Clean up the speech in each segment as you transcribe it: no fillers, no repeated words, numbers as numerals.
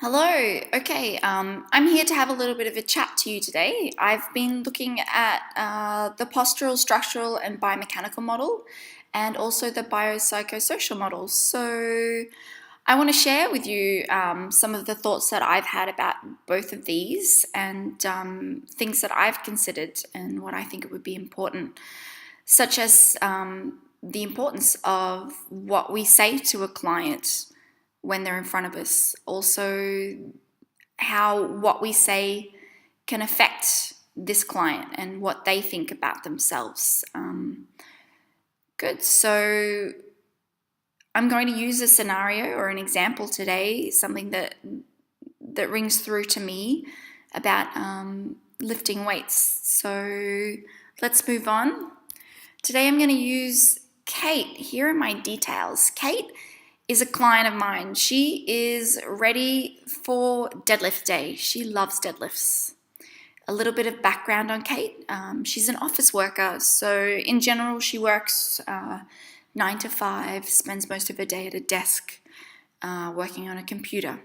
Hello. Okay, I'm here to have a little bit of a chat to you today. I've been looking at the postural, structural, and biomechanical model, and also the biopsychosocial models. So, I want to share with you some of the thoughts that I've had about both of these and things that I've considered and what I think it would be important, such as the importance of what we say to a client when they're in front of us. Also, how what we say can affect this client and what they think about themselves. Good. So, I'm going to use a scenario or an example today, something that rings through to me about lifting weights. So, let's move on. Today, I'm going to use Kate. Here are my details. Kate is a client of mine. She is ready for deadlift day. She loves deadlifts. A little bit of background on Kate. She's an office worker, so in general, she works 9 to 5, spends most of her day at a desk working on a computer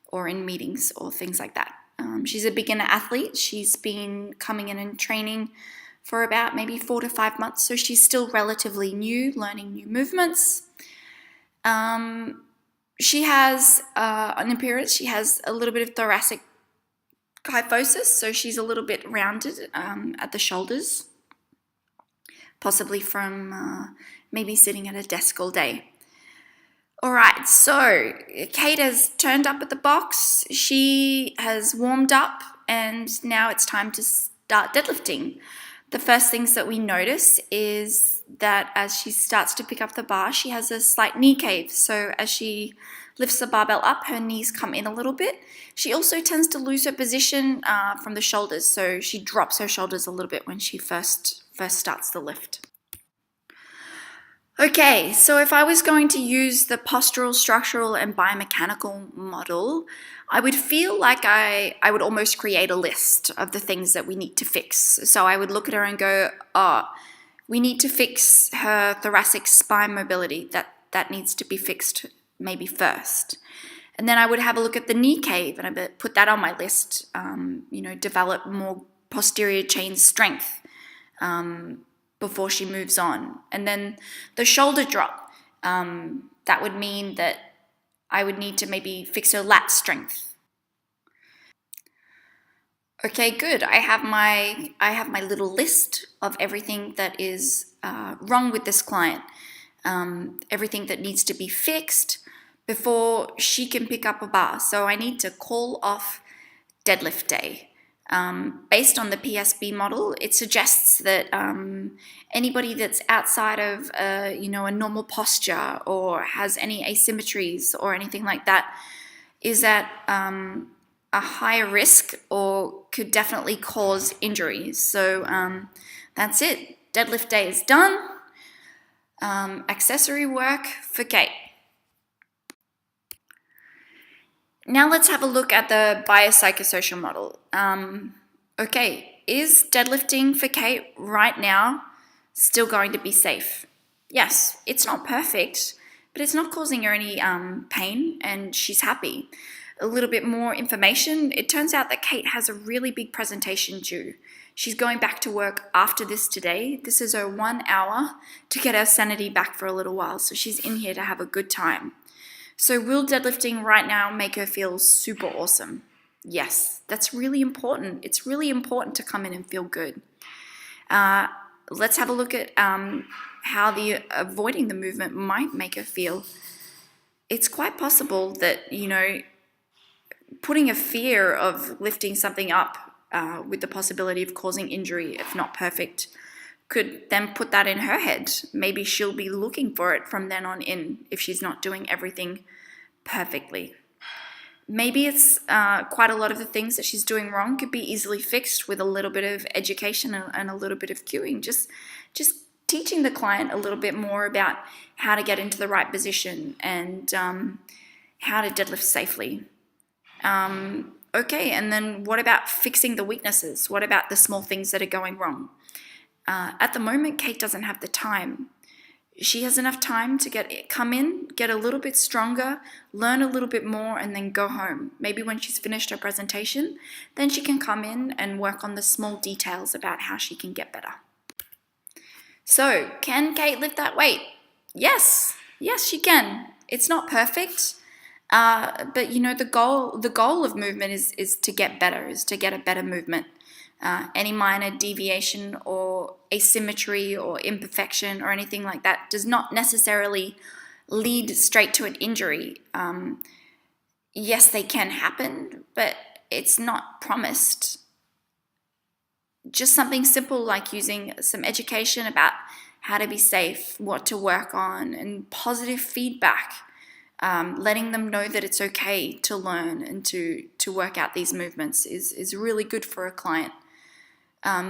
or in meetings or things like that. She's a beginner athlete. She's been coming in and training for about maybe 4 to 5 months, so she's still relatively new, learning new movements. She has an appearance, she has a little bit of thoracic kyphosis, so she's a little bit rounded at the shoulders, possibly from maybe sitting at a desk all day. All right, so Kate has turned up at the box, she has warmed up, and now it's time to start deadlifting. The first things that we notice is that as she starts to pick up the bar, she has a slight knee cave. So as she lifts the barbell up, her knees come in a little bit. She also tends to lose her position from the shoulders. So she drops her shoulders a little bit when she first starts the lift. Okay, so if I was going to use the postural, structural, and biomechanical model, I would feel like I would almost create a list of the things that we need to fix. So I would look at her and go, we need to fix her thoracic spine mobility. That needs to be fixed maybe first. And then I would have a look at the knee cave and I would put that on my list, develop more posterior chain strength. Before she moves on. And then the shoulder drop, that would mean that I would need to maybe fix her lat strength. Okay, good. I have my little list of everything that is wrong with this client, everything that needs to be fixed before she can pick up a bar. So I need to call off deadlift day. Based on the PSB model, it suggests that anybody that's outside of a normal posture or has any asymmetries or anything like that is at a higher risk or could definitely cause injuries. So that's it. Deadlift day is done. Accessory work for Kate. Now let's have a look at the biopsychosocial model. Okay, is deadlifting for Kate right now still going to be safe? Yes, it's not perfect, but it's not causing her any pain and she's happy. A little bit more information. It turns out that Kate has a really big presentation due. She's going back to work after this today. This is her 1 hour to get her sanity back for a little while, so she's in here to have a good time. So will deadlifting right now make her feel super awesome? Yes, that's really important. It's really important to come in and feel good. Let's have a look at how avoiding the movement might make her feel. It's quite possible that, putting a fear of lifting something up with the possibility of causing injury, if not perfect, could then put that in her head. Maybe she'll be looking for it from then on in if she's not doing everything perfectly. Maybe it's quite a lot of the things that she's doing wrong could be easily fixed with a little bit of education and a little bit of cueing. Just teaching the client a little bit more about how to get into the right position and how to deadlift safely. Okay, and then what about fixing the weaknesses? What about the small things that are going wrong? At the moment, Kate doesn't have the time. she has enough time to come in, get a little bit stronger, learn a little bit more, and then go home. Maybe when she's finished her presentation, then she can come in and work on the small details about how she can get better. So, can Kate lift that weight? Yes, she can. It's not perfect, but you know, the goal of movement is to get better, is to get a better movement. Any minor deviation or asymmetry or imperfection or anything like that does not necessarily lead straight to an injury. Yes, they can happen, but it's not promised. Just something simple like using some education about how to be safe, what to work on, and positive feedback, letting them know that it's okay to learn and to work out these movements is really good for a client.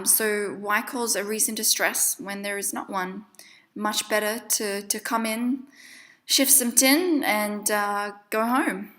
So why cause a reason to stress when there is not one? Much better to come in, shift some tin, and go home.